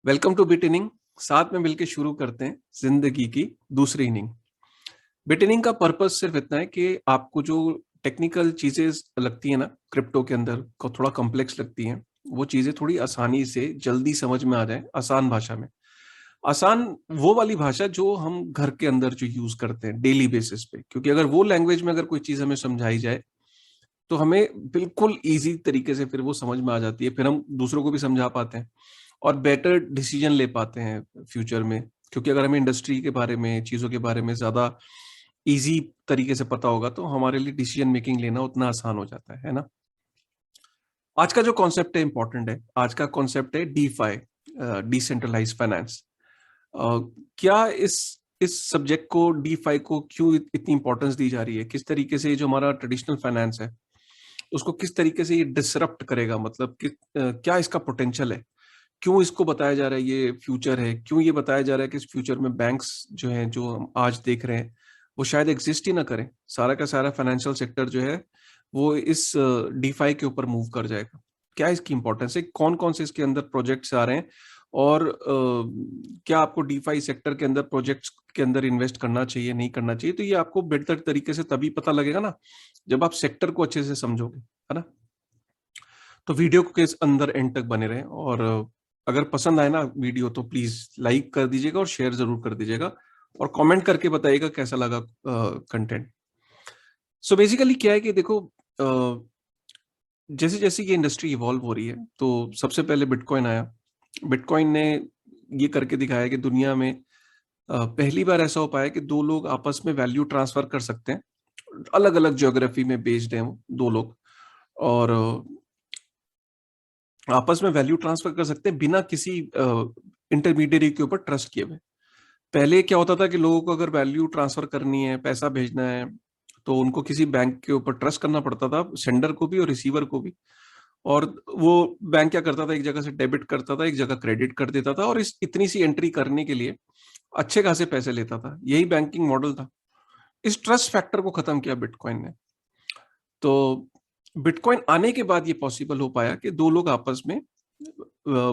Welcome two bit inning. साथ में मिलकर शुरू करते हैं जिंदगी की दूसरी इनिंग। बिट इनिंग का पर्पस सिर्फ इतना है कि आपको जो टेक्निकल चीजें लगती है ना, क्रिप्टो के अंदर को थोड़ा कॉम्प्लेक्स लगती हैं, वो चीजें थोड़ी आसानी से जल्दी समझ में आ जाए, आसान भाषा में। आसान वो वाली भाषा जो हम घर के अंदर जो यूज करते हैं डेली बेसिस पे, क्योंकि अगर वो लैंग्वेज में अगर कोई चीज हमें समझाई जाए तो हमें बिल्कुल इजी तरीके से फिर वो समझ में आ जाती है, फिर हम दूसरों को भी समझा पाते हैं और बेटर डिसीजन ले पाते हैं फ्यूचर में। क्योंकि अगर हमें इंडस्ट्री के बारे में, चीजों के बारे में ज्यादा इजी तरीके से पता होगा तो हमारे लिए डिसीजन मेकिंग लेना उतना आसान हो जाता है ना। आज का जो कॉन्सेप्ट है इंपॉर्टेंट है। आज का कॉन्सेप्ट है डीफाई, डिसेंट्रलाइज फाइनेंस। क्या इस सब्जेक्ट को, डीफाई को क्यों इतनी इंपॉर्टेंस दी जा रही है? किस तरीके से ये जो हमारा ट्रेडिशनल फाइनेंस है उसको किस तरीके से ये डिसरप्ट करेगा, मतलब कि क्या इसका पोटेंशियल है? क्यों इसको बताया जा रहा है ये फ्यूचर है? क्यों ये बताया जा रहा है कि इस फ्यूचर में बैंक्स जो हैं, जो हम आज देख रहे हैं, वो शायद एग्जिस्ट ही ना करें? सारा का सारा फाइनेंशियल सेक्टर जो है वो इस डीफाई के ऊपर मूव कर जाएगा। क्या इसकी इंपॉर्टेंस है? कौन कौन से इसके अंदर प्रोजेक्ट्स आ रहे हैं? और क्या आपको डीफाई सेक्टर के अंदर, प्रोजेक्ट्स के अंदर इन्वेस्ट करना चाहिए, नहीं करना चाहिए? तो ये आपको बेहतर तरीके से तभी पता लगेगा ना जब आप सेक्टर को अच्छे से समझोगे, है ना। तो वीडियो के अंदर एंड तक बने रहें, और अगर पसंद आए ना वीडियो तो प्लीज लाइक कर दीजिएगा और शेयर जरूर कर दीजिएगा, और कमेंट करके बताइएगा कैसा लगा कंटेंट। सो बेसिकली क्या है कि देखो, जैसे जैसे ये इंडस्ट्री इवॉल्व हो रही है तो सबसे पहले बिटकॉइन आया। बिटकॉइन ने ये करके दिखाया कि दुनिया में पहली बार ऐसा हो पाया कि दो लोग आपस में वैल्यू ट्रांसफर कर सकते हैं। अलग अलग ज्योग्राफी में बेस्ड हैं वो दो लोग, और आपस में वैल्यू ट्रांसफर कर सकते हैं बिना किसी इंटरमीडिएरी के ऊपर ट्रस्ट किए हुए। पहले क्या होता था कि लोगों को अगर वैल्यू ट्रांसफर करनी है, पैसा भेजना है, तो उनको किसी बैंक के ऊपर ट्रस्ट करना पड़ता था, सेंडर को भी और रिसीवर को भी। और वो बैंक क्या करता था, एक जगह से डेबिट करता था, एक जगह क्रेडिट कर देता था, और इस इतनी सी एंट्री करने के लिए अच्छे खासे पैसे लेता था। यही बैंकिंग मॉडल था। इस ट्रस्ट फैक्टर को खत्म किया बिटकॉइन ने। तो बिटकॉइन आने के बाद ये पॉसिबल हो पाया कि दो लोग आपस में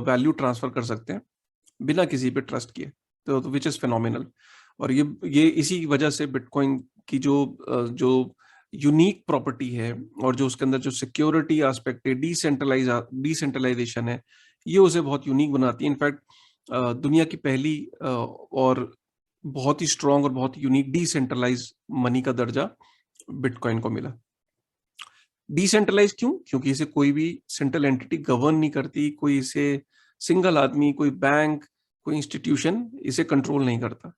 वैल्यू ट्रांसफर कर सकते हैं बिना किसी पे ट्रस्ट किए, तो विच इज फिनोमिनल। और ये इसी वजह से बिटकॉइन की जो यूनिक प्रॉपर्टी है, और जो उसके अंदर जो सिक्योरिटी एस्पेक्ट है, डिसेंट्रलाइजेशन है, ये उसे बहुत यूनिक बनाती है। इनफैक्ट दुनिया की पहली और बहुत ही स्ट्रांग और बहुत यूनिक डिसेंट्रलाइज मनी का दर्जा बिटकॉइन को मिला। डिसेंट्रलाइज क्यों? क्योंकि इसे कोई भी सेंट्रल एंटिटी गवर्न नहीं करती, कोई इसे सिंगल आदमी, कोई बैंक, कोई इंस्टीट्यूशन इसे कंट्रोल नहीं करता।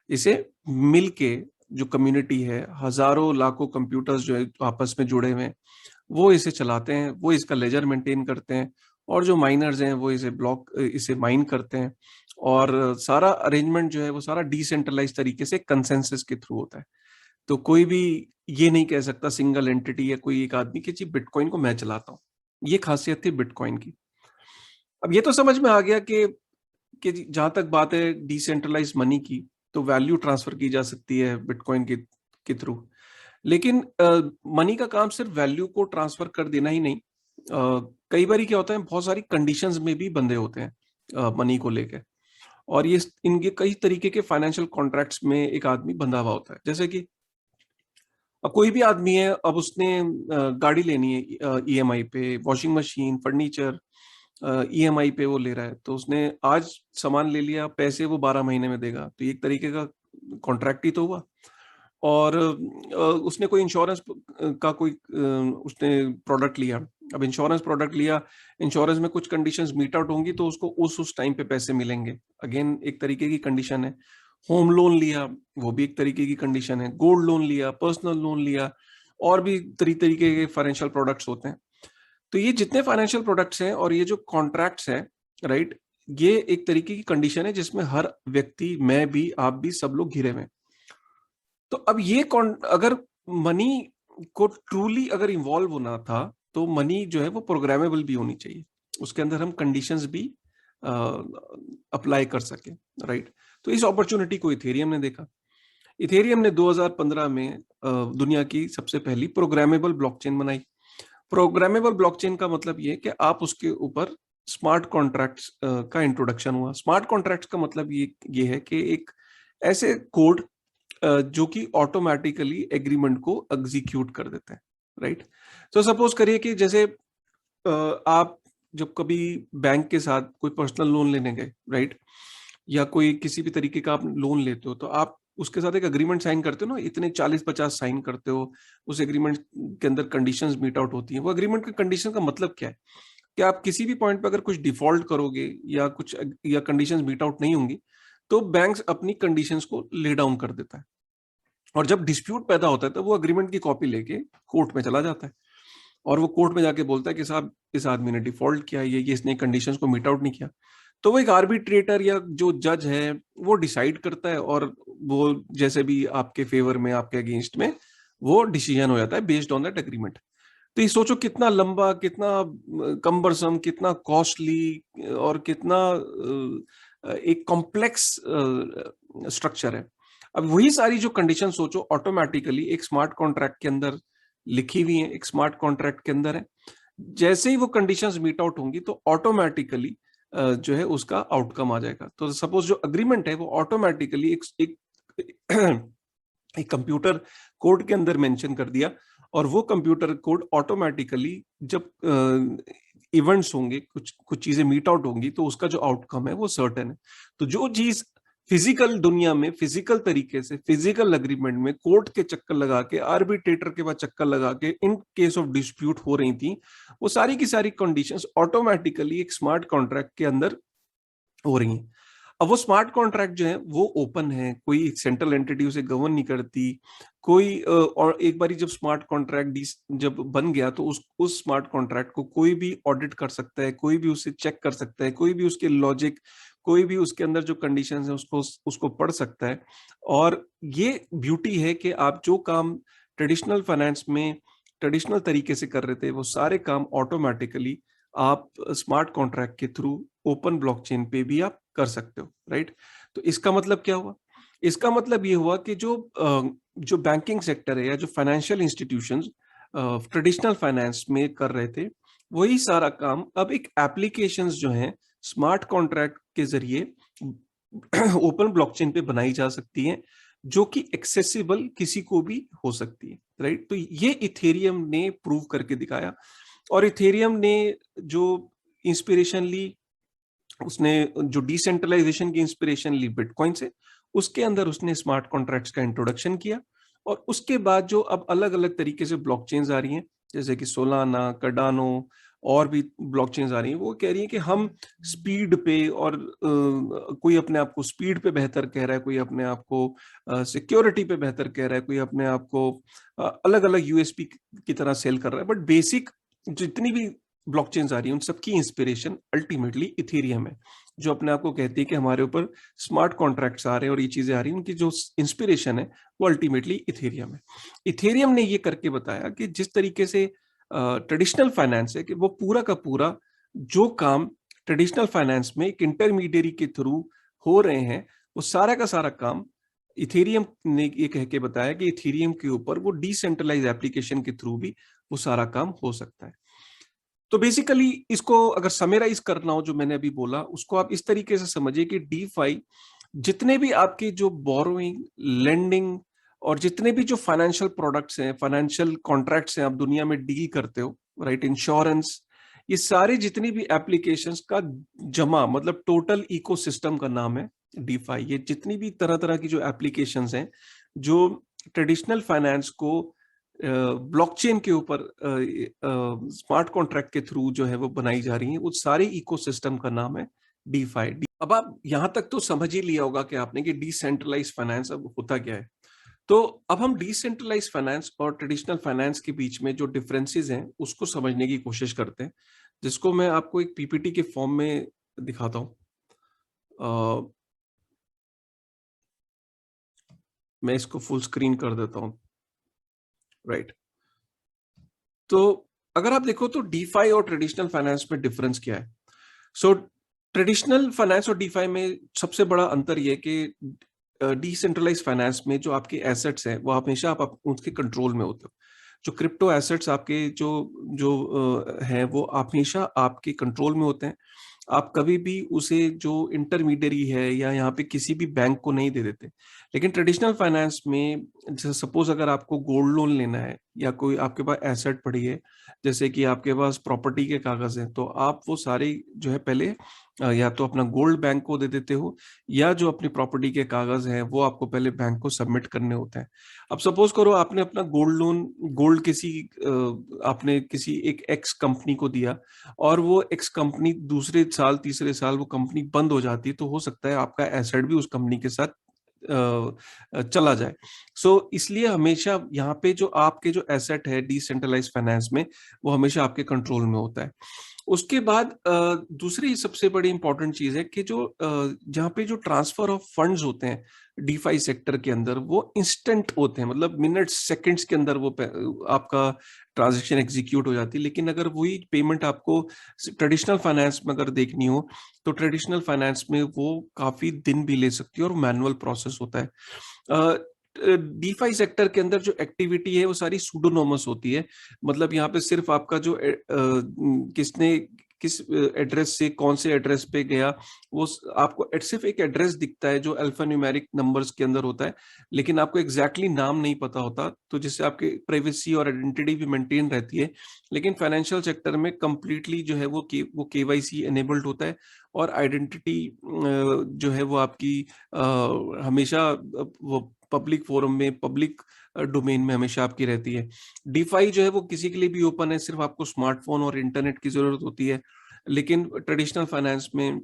इसे मिलके जो कम्युनिटी है, हजारों लाखों कंप्यूटर्स जो है आपस में जुड़े हुए हैं, वो इसे चलाते हैं, वो इसका लेजर मेंटेन करते हैं, और जो माइनर्स हैं वो इसे माइन करते हैं। और सारा अरेंजमेंट जो है वो सारा डिसेंट्रलाइज तरीके से कंसेंसस के थ्रू होता है। तो कोई भी ये नहीं कह सकता सिंगल एंटिटी या कोई एक आदमी कि जी बिटकॉइन को मैं चलाता हूँ। ये खासियत थी बिटकॉइन की। अब ये तो समझ में आ गया कि जहां तक बात है डिसेंट्रलाइज मनी की, तो वैल्यू ट्रांसफर की जा सकती है बिटकॉइन के थ्रू। लेकिन मनी का काम सिर्फ वैल्यू को ट्रांसफर कर देना ही नहीं। कई बार क्या होता है, बहुत सारी कंडीशंस में भी बंधे होते हैं मनी को लेके। और ये इनके कई तरीके के फाइनेंशियल कॉन्ट्रैक्ट्स में एक आदमी बंधा हुआ होता है। जैसे कि अब कोई भी आदमी है, अब उसने गाड़ी लेनी है ईएमआई पे, वॉशिंग मशीन, फर्नीचर ईएमआई पे वो ले रहा है, तो उसने आज सामान ले लिया, पैसे वो 12 महीने में देगा, तो ये एक तरीके का कॉन्ट्रैक्ट ही तो हुआ। और उसने कोई इंश्योरेंस का कोई उसने प्रोडक्ट लिया। अब इंश्योरेंस प्रोडक्ट लिया, इंश्योरेंस में कुछ कंडीशंस मीट आउट होंगी तो उसको उस टाइम पे पैसे मिलेंगे, अगेन एक तरीके की कंडीशन है। होम लोन लिया, वो भी एक तरीके की कंडीशन है। गोल्ड लोन लिया, पर्सनल लोन लिया, और भी तरीके के फाइनेंशियल प्रोडक्ट्स होते हैं। तो ये जितने फाइनेंशियल प्रोडक्ट्स हैं और ये जो कॉन्ट्रैक्ट्स हैं, राइट, ये एक तरीके की कंडीशन है जिसमें हर व्यक्ति, मैं भी, आप भी, सब लोग घिरे हुए हैं। तो अब अगर मनी को ट्रूली अगर इन्वॉल्व होना था तो मनी जो है वो प्रोग्रामेबल भी होनी चाहिए, उसके अंदर हम कंडीशंस भी अप्लाई कर सके, राइट। तो इस अपॉर्चुनिटी को इथेरियम ने देखा। इथेरियम ने 2015 में दुनिया की सबसे पहली प्रोग्रामेबल ब्लॉकचेन बनाई। प्रोग्रामेबल ब्लॉकचेन का मतलब ये है कि आप उसके ऊपर स्मार्ट कॉन्ट्रैक्ट्स का इंट्रोडक्शन हुआ। स्मार्ट कॉन्ट्रैक्ट्स का मतलब ये है कि एक ऐसे कोड जो कि ऑटोमेटिकली एग्रीमेंट को एग्जीक्यूट कर देते हैं, राइट। तो सपोज करिए कि जैसे आप जब कभी बैंक के साथ कोई पर्सनल लोन लेने गए, राइट, या कोई किसी भी तरीके का आप लोन लेते हो, तो आप उसके साथ एक अग्रीमेंट साइन करते हो ना, इतने 40-50 साइन करते हो। उस एग्रीमेंट के अंदर कंडीशंस मीट आउट होती हैं। वो एग्रीमेंट का कंडीशन का मतलब क्या है कि आप किसी भी पॉइंट पे अगर कुछ डिफॉल्ट करोगे या कुछ या कंडीशंस मीट आउट नहीं होंगी, तो बैंक्स अपनी कंडीशंस को ले डाउन कर देता है। और जब डिस्प्यूट पैदा होता है तो वो एग्रीमेंट की कॉपी लेके कोर्ट में चला जाता है, और वो कोर्ट में जाके बोलता है कि साहब इस आदमी ने डिफॉल्ट किया, ये इसने कंडीशंस को मीट आउट नहीं किया। तो वो एक आर्बिट्रेटर या जो जज है वो डिसाइड करता है, और वो जैसे भी आपके फेवर में, आपके अगेंस्ट में वो डिसीजन हो जाता है बेस्ड ऑन दैट एग्रीमेंट। तो ये सोचो कितना लंबा, कितना कम्बरसम, कितना कॉस्टली और कितना एक कॉम्प्लेक्स स्ट्रक्चर है। अब वही सारी जो कंडीशन सोचो ऑटोमेटिकली एक स्मार्ट कॉन्ट्रैक्ट के अंदर लिखी हुई है, एक स्मार्ट कॉन्ट्रैक्ट के अंदर है। जैसे ही वो कंडीशंस मीट आउट होंगी तो ऑटोमेटिकली जो है उसका आउटकम आ जाएगा। तो सपोज जो अग्रीमेंट है वो ऑटोमेटिकली एक एक कंप्यूटर कोड के अंदर मेंशन कर दिया, और वो कंप्यूटर कोड ऑटोमेटिकली जब इवेंट्स होंगे, कुछ कुछ चीजें मीट आउट होंगी, तो उसका जो आउटकम है वो सर्टेन है। तो जो चीज फिजिकल दुनिया में, फिजिकल तरीके से, फिजिकल एग्रीमेंट में कोर्ट के चक्कर लगा के, आर्बिट्रेटर के बाद चक्कर लगा के इन केस ऑफ डिस्प्यूट हो रही थी, वो सारी की सारी कंडीशंस ऑटोमेटिकली एक स्मार्ट कॉन्ट्रैक्ट के अंदर हो रही हैं। अब वो स्मार्ट कॉन्ट्रैक्ट जो है वो ओपन है, कोई सेंट्रल एंटिटी उसे गवर्न नहीं करती, कोई और एक बारी जब स्मार्ट कॉन्ट्रैक्ट जब बन गया तो उस स्मार्ट कॉन्ट्रैक्ट को कोई भी ऑडिट कर सकता है, कोई भी उसे चेक कर सकता है, कोई भी उसके लॉजिक, कोई भी उसके अंदर जो कंडीशंस है उसको पढ़ सकता है। और ये ब्यूटी है कि आप जो काम ट्रेडिशनल फाइनेंस में ट्रेडिशनल तरीके से कर रहे थे, वो सारे काम ऑटोमेटिकली आप स्मार्ट कॉन्ट्रैक्ट के थ्रू ओपन ब्लॉकचेन पे भी आप कर सकते हो, राइट। तो इसका मतलब क्या हुआ? इसका मतलब ये हुआ कि जो बैंकिंग सेक्टर है या जो फाइनेंशियल इंस्टीट्यूशंस ट्रेडिशनल फाइनेंस में कर रहे थे, वही सारा काम अब एक एप्लीकेशंस जो हैं स्मार्ट कॉन्ट्रैक्ट के जरिए ओपन ब्लॉकचेन पे बनाई जा सकती हैं, जो कि एक्सेसिबल किसी को भी हो सकती है, राइट। तो ये इथेरियम ने प्रूव करके दिखाया, और इथेरियम ने जो इंस्पिरेशन ली, उसने जो डिसेंट्रलाइजेशन की इंस्पिरेशन ली बिटकॉइन से, उसके अंदर उसने स्मार्ट कॉन्ट्रैक्ट्स का इंट्रोडक्शन किया। और उसके बाद जो अब अलग अलग तरीके से ब्लॉकचेन्स आ रही हैं, जैसे कि सोलाना, कार्डानो और भी ब्लॉकचेन्स आ रही हैं, वो कह रही हैं कि हम स्पीड पे, और कोई अपने आप को स्पीड पे बेहतर कह रहा है, कोई अपने आप को सिक्योरिटी पे बेहतर कह रहा है, कोई अपने आप को अलग अलग यूएसपी की तरह सेल कर रहा है। बट बेसिक जितनी भी ब्लॉकचेन्स आ रही है उन सबकी इंस्पिरेशन अल्टीमेटली इथेरियम है, जो अपने आप को कहती है कि हमारे ऊपर स्मार्ट कॉन्ट्रैक्ट्स आ रहे हैं और ये चीजें आ रही हैं, उनकी जो इंस्पिरेशन है वो अल्टीमेटली इथेरियम है। इथेरियम ने ये करके बताया कि जिस तरीके से ट्रेडिशनल फाइनेंस है, कि वो पूरा का पूरा जो काम ट्रेडिशनल फाइनेंस में एक इंटरमीडियरी के थ्रू हो रहे हैं, वो सारा का सारा काम इथेरियम ने ये कह के बताया कि इथेरियम के ऊपर वो डिसेंट्रलाइज एप्लीकेशन के थ्रू भी वो सारा काम हो सकता है। तो बेसिकली इसको अगर समराइज करना हो, जो मैंने अभी बोला, उसको आप इस तरीके से समझिए कि डीफाई जितने भी आपके जो बोरोइंग, लेंडिंग और जितने भी जो फाइनेंशियल प्रोडक्ट्स हैं, फाइनेंशियल कॉन्ट्रैक्ट्स हैं आप दुनिया में डील करते हो, राइट, इंश्योरेंस, ये सारे जितनी भी एप्लीकेशंस का जमा, मतलब टोटल इकोसिस्टम का नाम है डीफाई। ये जितनी भी तरह तरह की जो एप्लीकेशंस हैं जो ट्रेडिशनल फाइनेंस को ब्लॉकचेन के ऊपर स्मार्ट कॉन्ट्रैक्ट के थ्रू जो है वो बनाई जा रही है, उस सारे इकोसिस्टम का नाम है डीफाई। अब आप यहां तक तो समझ ही लिया होगा कि आपने कि डिसेंट्रलाइज फाइनेंस अब होता क्या है। तो अब हम डिसेंट्रलाइज फाइनेंस और ट्रेडिशनल फाइनेंस के बीच में जो डिफरेंसेस हैं उसको समझने की कोशिश करते हैं, जिसको मैं आपको एक पीपीटी के फॉर्म में दिखाता हूं। मैं इसको फुल स्क्रीन कर देता हूं, राइट। तो अगर आप देखो तो डीफाई और ट्रेडिशनल फाइनेंस में डिफरेंस क्या है। सो ट्रेडिशनल फाइनेंस और डीफाई में सबसे बड़ा अंतर यह कि डिसेंट्रलाइज फाइनेंस में जो आपके एसेट्स हैं वो हमेशा आप उनके कंट्रोल में होते हो। जो क्रिप्टो एसेट्स आपके जो जो हैं वो हमेशा आपके कंट्रोल में होते हैं। आप कभी भी उसे जो इंटरमीडियरी है या यहाँ पे किसी भी बैंक को नहीं दे देते। लेकिन ट्रेडिशनल फाइनेंस में जैसे सपोज अगर आपको गोल्ड लोन लेना है या कोई आपके पास एसेट पड़ी है, जैसे कि आपके पास प्रॉपर्टी के कागज हैं, तो आप वो सारी जो है पहले या तो अपना गोल्ड बैंक को दे देते हो, या जो अपनी प्रॉपर्टी के कागज हैं वो आपको पहले बैंक को सबमिट करने होते हैं। अब सपोज करो आपने अपना गोल्ड लोन गोल्ड किसी आपने किसी एक एक्स कंपनी को दिया, और वो एक्स कंपनी दूसरे साल तीसरे साल वो कंपनी बंद हो जाती है, तो हो सकता है आपका एसेट भी उस कंपनी के साथ चला जाए। सो इसलिए हमेशा यहाँ पे जो आपके जो एसेट है डिसेंट्रलाइज फाइनेंस में, वो हमेशा आपके कंट्रोल में होता है। उसके बाद दूसरी सबसे बड़ी इंपॉर्टेंट चीज है कि जो जहाँ पे जो ट्रांसफर ऑफ फंड्स होते हैं डीफाई सेक्टर के अंदर, वो इंस्टेंट होते हैं, मतलब मिनट सेकंड्स के अंदर वो आपका ट्रांजैक्शन एग्जीक्यूट हो जाती है। लेकिन अगर वही पेमेंट आपको ट्रेडिशनल फाइनेंस में अगर देखनी हो, तो ट्रेडिशनल फाइनेंस में वो काफी दिन भी ले सकती है और मैनुअल प्रोसेस होता है। डीफाई सेक्टर के अंदर जो एक्टिविटी है वो सारी सुडोनोमस होती है। मतलब यहाँ पे सिर्फ आपका जो किसने किस एड्रेस से कौन से एड्रेस पे गया, वो आपको सिर्फ एक एड्रेस दिखता है जो अल्फा न्यूमेरिक नंबर्स के अंदर होता है, लेकिन आपको एग्जैक्टली नाम नहीं पता होता, तो जिससे आपकी प्राइवेसी और आइडेंटिटी भी मेंटेन रहती है। लेकिन फाइनेंशियल सेक्टर में कंप्लीटली जो है वो केवाईसी एनेबल्ड होता है, और आइडेंटिटी जो है वो आपकी हमेशा वो पब्लिक फोरम में, पब्लिक डोमेन में हमेशा आपकी रहती है। डीफाई जो है वो किसी के लिए भी ओपन है, सिर्फ आपको स्मार्टफोन और इंटरनेट की जरूरत होती है। लेकिन ट्रेडिशनल फाइनेंस में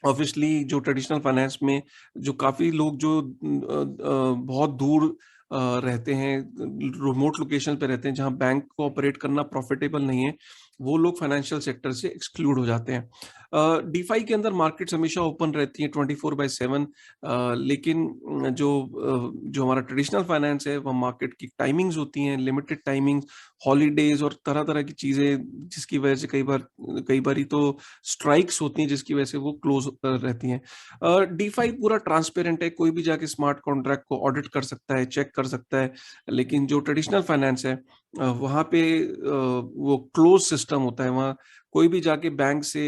ऑब्वियसली जो ट्रेडिशनल फाइनेंस में जो काफी लोग जो बहुत दूर रहते हैं, रिमोट लोकेशन पे रहते हैं, जहां बैंक को ऑपरेट करना प्रॉफिटेबल नहीं है, वो लोग फाइनेंशियल सेक्टर से एक्सक्लूड हो जाते हैं। डीफाई के अंदर मार्केट्स हमेशा ओपन रहती हैं 24/7। लेकिन जो हमारा ट्रेडिशनल फाइनेंस है, वह मार्केट की टाइमिंग्स होती हैं, लिमिटेड टाइमिंग्स, हॉलीडेज और तरह तरह की चीजें, जिसकी वजह से कई बार ही तो स्ट्राइक्स होती हैं, जिसकी वजह से वो क्लोज रहती हैं। डीफाई पूरा ट्रांसपेरेंट है, कोई भी जाके स्मार्ट कॉन्ट्रैक्ट को ऑडिट कर सकता है, चेक कर सकता है। लेकिन जो ट्रेडिशनल फाइनेंस है, वहां पे वो क्लोज सिस्टम होता है, वहाँ कोई भी जाके बैंक से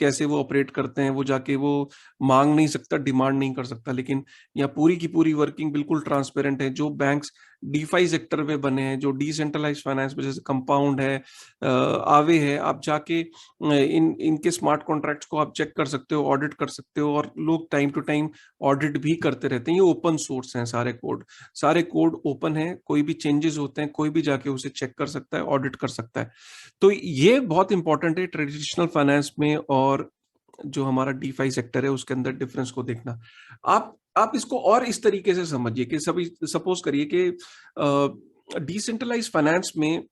कैसे वो ऑपरेट करते हैं वो जाके वो मांग नहीं सकता, डिमांड नहीं कर सकता। लेकिन यहाँ पूरी की पूरी वर्किंग बिल्कुल ट्रांसपेरेंट है। जो बैंक्स डीफाई सेक्टर में बने हैं, जो डिसेंट्रलाइज फाइनेंस में, जैसे कंपाउंड है, आवे है, आप जाके इनके स्मार्ट कॉन्ट्रैक्ट्स को आप चेक कर सकते हो, ऑडिट कर सकते हो, और लोग टाइम टू टाइम ऑडिट भी करते रहते हैं। ये ओपन सोर्स हैं सारे कोड ओपन है, कोई भी चेंजेस होते हैं कोई भी जाके उसे चेक कर सकता है, ऑडिट कर सकता है। तो ये बहुत इंपॉर्टेंट है ट्रेडिशनल फाइनेंस में और जो हमारा डीफाई सेक्टर है उसके अंदर डिफरेंस को देखना। आप इसको और इस तरीके से समझिए कि सभी सपोज करिए कि डिसेंट्रलाइज फाइनेंस में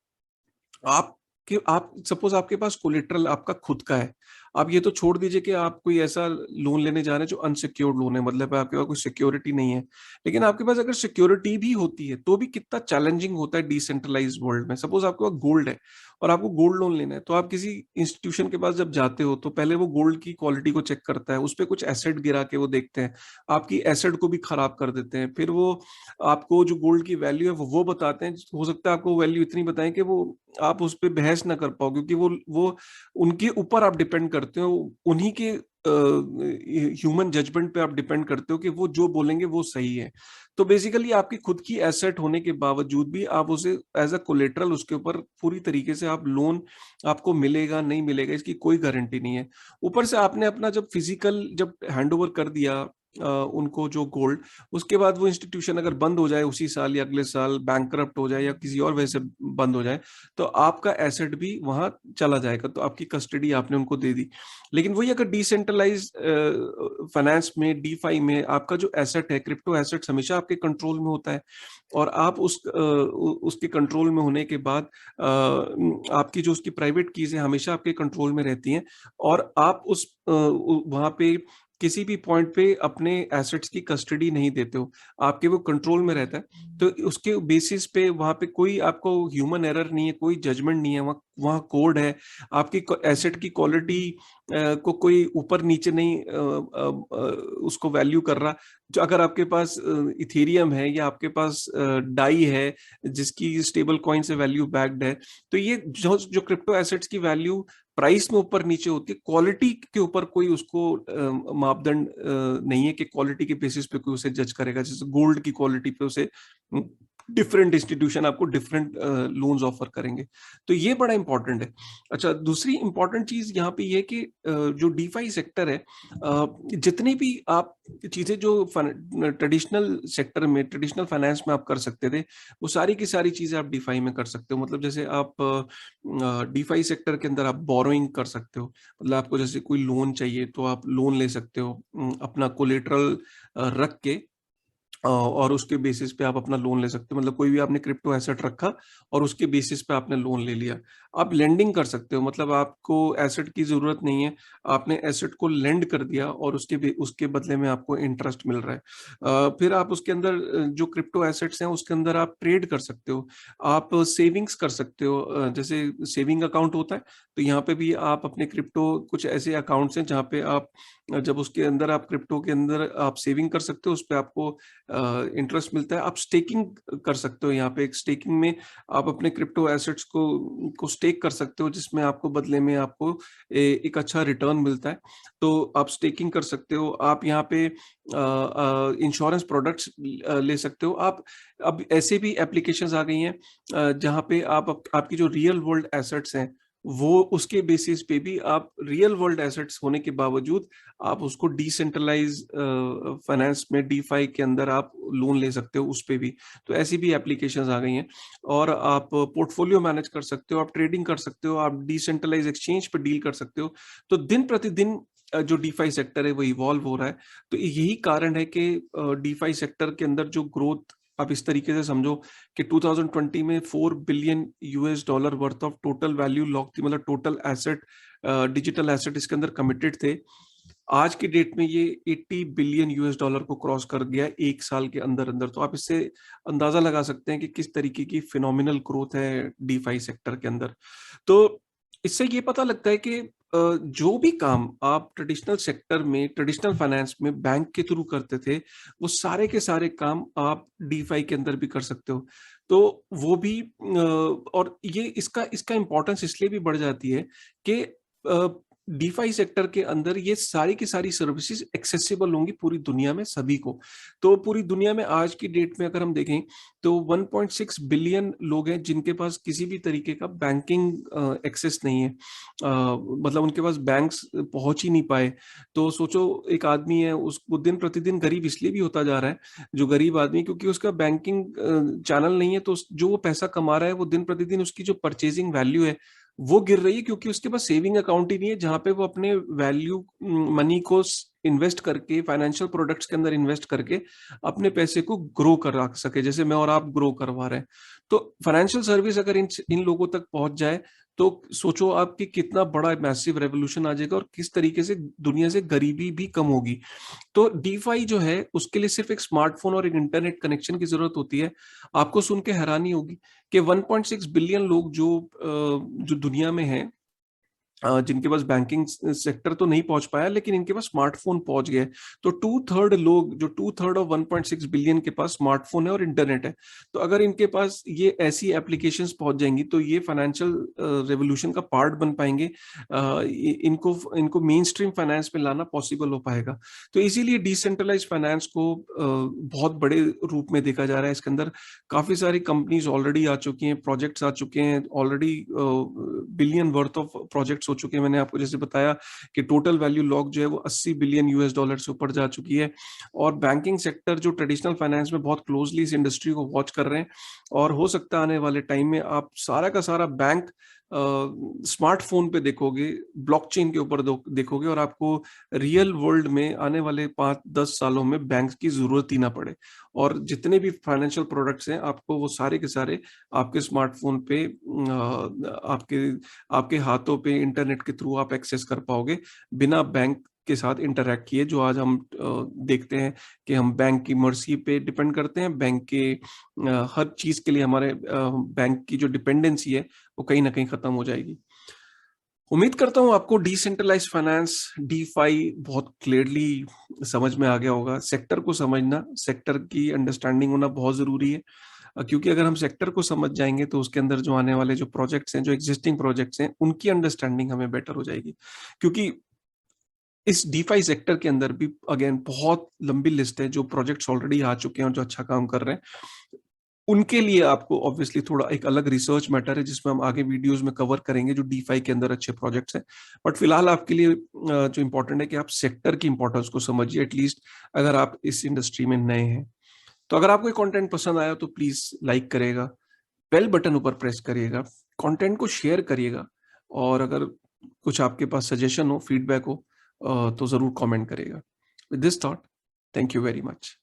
आप सपोज आपके पास कोलेटरल आपका खुद का है। आप ये तो छोड़ दीजिए कि आप कोई ऐसा लोन लेने जा रहे हैं जो अनसिक्योर्ड लोन है, मतलब आपके पास कोई सिक्योरिटी नहीं है। लेकिन आपके पास अगर सिक्योरिटी भी होती है तो भी कितना चैलेंजिंग होता है डिसेंट्रलाइज वर्ल्ड में। सपोज आपके पास गोल्ड है और आपको गोल्ड लोन लेना है, तो आप किसी इंस्टीट्यूशन के पास जब जाते हो तो पहले वो गोल्ड की क्वालिटी को चेक करता है, उस पर कुछ एसेट गिरा के वो देखते हैं, आपकी एसेट को भी खराब कर देते हैं। फिर वो आपको जो गोल्ड की वैल्यू है वो बताते हैं। हो सकता है आपको वैल्यू इतनी बताएं कि वो आप उस पर बहस ना कर पाओ, क्योंकि वो उनके ऊपर आप डिपेंड करते हो, उन्हीं के ह्यूमन जजमेंट पे आप डिपेंड करते हो कि वो जो बोलेंगे वो सही है। तो बेसिकली आपकी खुद की एसेट होने के बावजूद भी आप उसे एज अ कोलेटरल उसके ऊपर पूरी तरीके से आप लोन आपको मिलेगा नहीं मिलेगा इसकी कोई गारंटी नहीं है। ऊपर से आपने अपना जब फिजिकल जब हैंडओवर कर दिया उनको जो गोल्ड, उसके बाद वो इंस्टीट्यूशन अगर बंद हो जाए उसी साल या अगले साल, बैंकरप्ट हो जाए या किसी और वजह से बंद हो जाए, तो आपका एसेट भी वहां चला जाएगा, तो आपकी कस्टडी आपने उनको दे दी। लेकिन वही अगर डिसेंट्रलाइज फाइनेंस में, डीफाई में, आपका जो एसेट है, क्रिप्टो एसेट्स हमेशा आपके कंट्रोल में होता है, और आप उसके कंट्रोल में होने के बाद आपकी जो उसकी प्राइवेट कीज है हमेशा आपके कंट्रोल में रहती हैं, और आप उस वहां पे किसी भी पॉइंट पे अपने एसेट्स की कस्टडी नहीं देते हो, आपके वो कंट्रोल में रहता है। तो उसके बेसिस पे वहां पे कोई आपको ह्यूमन एरर नहीं है, कोई जजमेंट नहीं है, वहाँ वहाँ कोड है। आपकी एसेट की क्वालिटी को कोई ऊपर नीचे नहीं उसको वैल्यू कर रहा। जो अगर आपके पास इथेरियम है या आपके पास डाई है जिसकी स्टेबल कॉइन से वैल्यू बैक्ड है, तो ये जो जो क्रिप्टो एसेट्स की वैल्यू प्राइस में ऊपर नीचे होती है, क्वालिटी के ऊपर कोई उसको मापदंड नहीं है कि क्वालिटी के बेसिस पे कोई उसे जज करेगा। जैसे गोल्ड की क्वालिटी पे उसे डिफरेंट इंस्टीट्यूशन आपको डिफरेंट लोन्स ऑफर करेंगे। तो ये बड़ा इंपॉर्टेंट है। अच्छा, दूसरी इंपॉर्टेंट चीज यहाँ पे ये है कि जो डीफाई सेक्टर है, जितनी भी आप चीजें जो ट्रेडिशनल सेक्टर में, ट्रेडिशनल फाइनेंस में आप कर सकते थे, वो सारी की सारी चीजें आप डीफाई में कर सकते हो। मतलब जैसे आप डीफाई सेक्टर के अंदर आप बोरोइंग कर सकते हो। मतलब आपको जैसे कोई लोन चाहिए तो आप लोन ले सकते हो, अपना कोलेटरल रख के, और उसके बेसिस पे आप अपना लोन ले सकते हो। मतलब कोई भी आपने क्रिप्टो एसेट रखा और उसके बेसिस पे आपने लोन ले लिया। आप लेंडिंग कर सकते हो, मतलब आपको एसेट की जरूरत नहीं है, आपने एसेट को लेंड कर दिया और उसके बदले में आपको इंटरेस्ट मिल रहा है। फिर आप उसके अंदर जो क्रिप्टो एसेट्स हैं उसके अंदर आप ट्रेड कर सकते हो, आप सेविंग्स कर सकते हो। जैसे सेविंग अकाउंट होता है, तो यहाँ पे भी आप अपने क्रिप्टो, कुछ ऐसे अकाउंट्स हैं जहाँ पे आप जब उसके अंदर आप क्रिप्टो के अंदर आप सेविंग कर सकते हो, उस पर आपको इंटरेस्ट मिलता है। आप स्टेकिंग कर सकते हो, यहाँ पे एक स्टेकिंग में आप अपने क्रिप्टो एसेट्स को स्टेक कर सकते हो, जिसमें आपको बदले में आपको एक अच्छा रिटर्न मिलता है। तो आप स्टेकिंग कर सकते हो। आप यहाँ पे इंश्योरेंस प्रोडक्ट्स ले सकते हो आप। अब ऐसे भी एप्लीकेशंस आ गई हैं जहाँ पे आपकी जो रियल वर्ल्ड एसेट्स हैं, वो उसके बेसिस पे भी आप रियल वर्ल्ड एसेट्स होने के बावजूद आप उसको डिसेंट्रलाइज फाइनेंस में, डीफाई के अंदर आप लोन ले सकते हो उस पे भी। तो ऐसी भी एप्लीकेशंस आ गई हैं। और आप पोर्टफोलियो मैनेज कर सकते हो, आप ट्रेडिंग कर सकते हो, आप डिसेंट्रलाइज एक्सचेंज पे डील कर सकते हो। तो दिन प्रतिदिन जो डीफाई सेक्टर है वो इवॉल्व हो रहा है। तो यही कारण है कि डीफाई सेक्टर के अंदर जो ग्रोथ, आप इस तरीके से समझो कि 2020 में 4 billion US dollar worth of total value lock थी, मतलब टोटल एसेट, डिजिटल एसेट इसके अंदर कमिटेड थे। आज की डेट में ये 80 बिलियन यूएस डॉलर को क्रॉस कर गया एक साल के अंदर अंदर। तो आप इससे अंदाजा लगा सकते हैं कि किस तरीके की फिनोमिनल ग्रोथ है डीफाई सेक्टर के अंदर। तो इससे ये पता लगता है कि जो भी काम आप ट्रेडिशनल सेक्टर में, ट्रेडिशनल फाइनेंस में बैंक के थ्रू करते थे, वो सारे के सारे काम आप डीफाई के अंदर भी कर सकते हो। तो वो भी और ये इसका इसका इंपॉर्टेंस इसलिए भी बढ़ जाती है कि डीफाई सेक्टर के अंदर ये सारी की सारी सर्विसेज एक्सेसिबल होंगी पूरी दुनिया में सभी को। तो पूरी दुनिया में आज की डेट में अगर हम देखें तो 1.6 बिलियन लोग हैं जिनके पास किसी भी तरीके का बैंकिंग एक्सेस नहीं है। मतलब उनके पास बैंक्स पहुंच ही नहीं पाए। तो सोचो, एक आदमी है, उसको दिन प्रतिदिन गरीब इसलिए भी होता जा रहा है, जो गरीब आदमी, क्योंकि उसका बैंकिंग चैनल नहीं है। तो जो वो पैसा कमा रहा है, वो दिन प्रतिदिन उसकी जो परचेजिंग वैल्यू है वो गिर रही है, क्योंकि उसके पास सेविंग अकाउंट ही नहीं है जहां पे वो अपने वैल्यू मनी को इन्वेस्ट करके, फाइनेंशियल प्रोडक्ट्स के अंदर इन्वेस्ट करके अपने पैसे को ग्रो करा सके, जैसे मैं और आप ग्रो करवा रहे हैं। तो फाइनेंशियल सर्विस अगर इन इन लोगों तक पहुंच जाए, तो सोचो आपकी कितना बड़ा मैसिव रेवोल्यूशन आ जाएगा और किस तरीके से दुनिया से गरीबी भी कम होगी। तो डीफाई जो है उसके लिए सिर्फ एक स्मार्टफोन और एक इंटरनेट कनेक्शन की जरूरत होती है। आपको सुन के हैरानी होगी कि 1.6 बिलियन लोग जो दुनिया में हैं, जिनके पास बैंकिंग सेक्टर तो नहीं पहुंच पाया, लेकिन इनके पास स्मार्टफोन पहुंच गए। तो टू थर्ड ऑफ 1.6 बिलियन के पास स्मार्टफोन है और इंटरनेट है। तो अगर इनके पास ये ऐसी एप्लीकेशंस पहुंच जाएंगी, तो ये फाइनेंशियल रेवोल्यूशन का पार्ट बन पाएंगे। इनको इनको मेन स्ट्रीम फाइनेंस में लाना पॉसिबल हो पाएगा। तो इसीलिए डिसेंट्रलाइज फाइनेंस को बहुत बड़े रूप में देखा जा रहा है। इसके अंदर काफी सारी कंपनीज ऑलरेडी आ चुकी हैं, प्रोजेक्ट्स आ चुके हैं already, billion worth of projects हो चुके हैं। मैंने आपको जैसे बताया कि टोटल वैल्यू लॉक जो है वो 80 बिलियन यूएस डॉलर से ऊपर जा चुकी है। और बैंकिंग सेक्टर जो ट्रेडिशनल फाइनेंस में बहुत क्लोजली इस इंडस्ट्री को वॉच कर रहे हैं। और हो सकता है आने वाले टाइम में आप सारा का सारा बैंक स्मार्टफोन पे देखोगे, ब्लॉकचेन के ऊपर देखोगे, और आपको रियल वर्ल्ड में आने वाले 5-10 सालों में बैंक की जरूरत ही ना पड़े। और जितने भी फाइनेंशियल प्रोडक्ट्स हैं, आपको वो सारे के सारे आपके स्मार्टफोन पे, आपके आपके हाथों पे इंटरनेट के थ्रू आप एक्सेस कर पाओगे, बिना बैंक के साथ इंटरेक्ट किए, जो आज हम देखते हैं कि हम बैंक की मर्जी पे डिपेंड करते हैं। बैंक के हर चीज के लिए हमारे बैंक की जो डिपेंडेंसी है वो कहीं ना कहीं खत्म हो जाएगी। उम्मीद करता हूँ आपको डिसेंट्रलाइज फाइनेंस, डीफाई बहुत क्लियरली समझ में आ गया होगा। सेक्टर को समझना, सेक्टर की अंडरस्टैंडिंग होना बहुत जरूरी है, क्योंकि अगर हम सेक्टर को समझ जाएंगे तो उसके अंदर जो आने वाले जो प्रोजेक्ट्स हैं, जो एग्जिस्टिंग प्रोजेक्ट्स हैं, उनकी अंडरस्टैंडिंग हमें बेटर हो जाएगी। क्योंकि इस डीफाई सेक्टर के अंदर भी अगेन बहुत लंबी लिस्ट है जो प्रोजेक्ट्स ऑलरेडी आ चुके हैं और जो अच्छा काम कर रहे हैं। उनके लिए आपको ऑब्वियसली थोड़ा एक अलग रिसर्च मैटर है, जिसमें हम आगे वीडियोस में कवर करेंगे जो डीफाई के अंदर अच्छे प्रोजेक्ट्स हैं। बट फिलहाल आपके लिए जो इंपॉर्टेंट है कि आप सेक्टर की इंपॉर्टेंस को समझिए, एटलीस्ट अगर आप इस इंडस्ट्री में नए हैं। तो अगर आपको कंटेंट पसंद आया तो प्लीज लाइक करेगा, बेल बटन ऊपर प्रेस करिएगा, कंटेंट को शेयर करिएगा, और अगर कुछ आपके पास सजेशन हो, फीडबैक हो, तो जरूर कमेंट करिएगा। With this thought, thank you very much.